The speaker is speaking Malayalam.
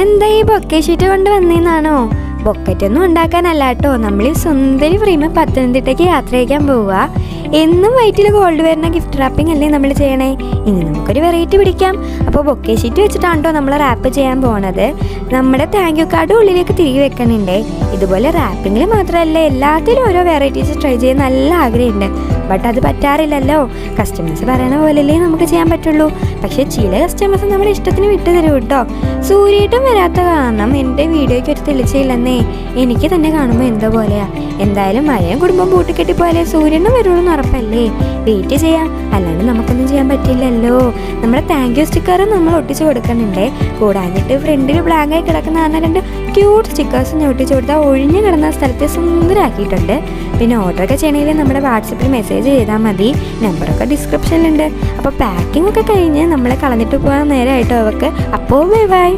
ഇന്നെന്താ ഈ ബൊക്കെ ഷീറ്റ് കൊണ്ട് വന്നേന്നാണോ? ബൊക്കറ്റൊന്നും ഉണ്ടാക്കാനല്ല കേട്ടോ, നമ്മൾ ഈ സുന്ദരി ഫ്രെയിം പത്തനംതിട്ടയ്ക്ക് യാത്ര അയക്കാൻ പോവുക. എന്നും വയറ്റിൽ ഗോൾഡ് വരുന്ന ഗിഫ്റ്റ് റാപ്പിംഗ് അല്ലേ നമ്മൾ ചെയ്യണേ. ഇനി നമുക്കൊരു വെറൈറ്റി പിടിക്കാം. അപ്പോൾ ബൊക്കെ ഷീറ്റ് വെച്ചിട്ടാണ് കേട്ടോ നമ്മൾ റാപ്പ് ചെയ്യാൻ പോണത്. നമ്മുടെ താങ്ക് യു കാർഡ് ഉള്ളിലേക്ക് തിരികെ വെക്കണുണ്ടേ. ഇതുപോലെ റാപ്പിങ്ങിൽ മാത്രമല്ല എല്ലാത്തിലും ഓരോ വെറൈറ്റീസ് ട്രൈ ചെയ്യാൻ നല്ല ആഗ്രഹമുണ്ട്. ബട്ട് അത് പറ്റാറില്ലല്ലോ. കസ്റ്റമേഴ്സ് പറയണ പോലെയല്ലേ നമുക്ക് ചെയ്യാൻ പറ്റുള്ളൂ. പക്ഷേ ചില കസ്റ്റമേഴ്സ് നമ്മുടെ ഇഷ്ടത്തിന് വിട്ടു തരും കേട്ടോ. സൂര്യേട്ടം വരാത്ത കാരണം എൻ്റെ വീഡിയോയ്ക്ക് ഒരു തെളിച്ചില്ലെന്നേ. എനിക്ക് തന്നെ കാണുമ്പോൾ എന്തോ പോലെയാ. എന്തായാലും മഴയും കുടുംബം പൂട്ടിക്കെട്ടി പോലെ സൂര്യനും വരുള്ളൂ എന്ന് ഉറപ്പല്ലേ. വെയിറ്റ് ചെയ്യാം, അല്ലാണ്ട് നമുക്കൊന്നും ചെയ്യാൻ പറ്റില്ലല്ലോ. നമ്മുടെ താങ്ക് യു സ്റ്റിക്കറും നമ്മൾ ഒട്ടിച്ച് കൊടുക്കുന്നുണ്ടേ. കൂടാഞ്ഞിട്ട് ഫ്രണ്ടിൽ ബ്ലാങ്കായി കിടക്കുന്ന രണ്ട് ക്യൂട്ട് സ്റ്റിക്കേഴ്സ് ഞാൻ ഒട്ടിച്ച് കൊടുത്താൽ ഒഴിഞ്ഞു കിടന്ന സ്ഥലത്തെ സുന്ദരമാക്കിയിട്ടുണ്ട്. പിന്നെ ഓർഡറൊക്കെ ചെയ്യണമെങ്കിൽ നമ്മുടെ വാട്സപ്പിൽ മെസ്സേജ് ചെയ്താൽ മതി. നമ്പറൊക്കെ ഡിസ്ക്രിപ്ഷനിലുണ്ട്. അപ്പോൾ പാക്കിംഗ് ഒക്കെ കഴിഞ്ഞ് നമ്മളെ കളഞ്ഞിട്ട് പോകാൻ നേരമായിട്ടോ അവർക്ക്. അപ്പോൾ ബൈ ബൈ.